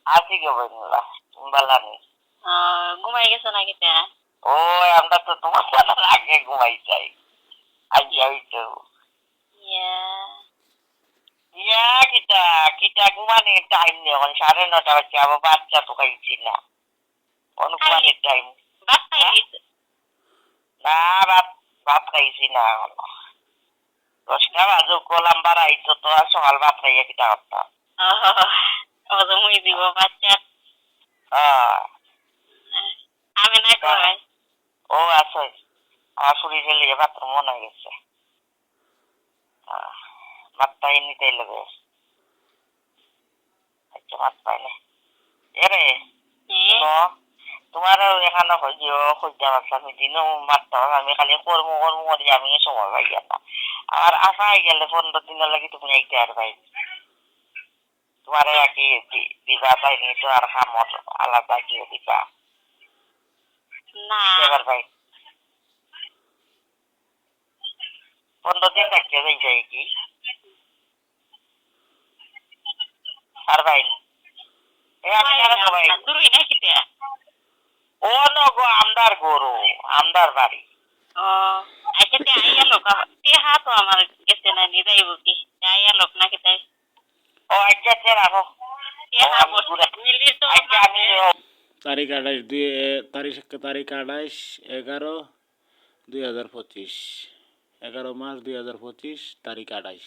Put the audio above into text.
আছি গো বন্ধুরা, তুমি ভালো নেই? ঘুমাই গেছো নাকি তা? ওই আমরা তো তোমার জানার আগে ঘুমাই যাই। আজ তো ইয়া ইয়া কিটা কিটা ঘুমানোর টাইম নেই, এখন 9:30 বাজছে, আবার বাচ্চা তো খাইছি না, ঘুমানোর টাইম ভাত খাই দিছো? না। ভাত ভাত খাইছি না এখনো। 10টা বাজুক কলাম বাড়াইতো তো, আর সকাল ভাত খাইয়া কিটা করতাম। ও তো মুই দিব বাচ্চা। আমি না কই ও আছে, আমার শরীরে লেগে ভাত মনে গেছে, ভাতটা এমনিতেই লেগে আচ্ছা ভাত পাইলে এরে তোমার এখানে হইও খুঁজতে পারলাম দিনও মারতে আমি খালি কর্ম কর্ম করি, আমি সময় পাই না। আর আসা গেলে 15 দিনের লাগে তুমি আইতে আর ভাই তোমার একই দিবা পাইনি তো, আর খামর আলাদা কি দিবা না এবার ভাই 15 দিন থাকতে যাই যাই কি আর ভাই আমি ভাই দূরই নাকি তা? ও নগো আমদার গরু, আমদার বাড়ি। আচ্ছা তে আইয়া লোক তে তো আমার গেছে না নি যাইব কি আইয়া লোক নাকি তাই? ও আচ্ছা আচ্ছা রাখো। মিলির তো আচ্ছা আমি তারিখ 28/11/2025, 11 মাস 2025, তারিখ 28।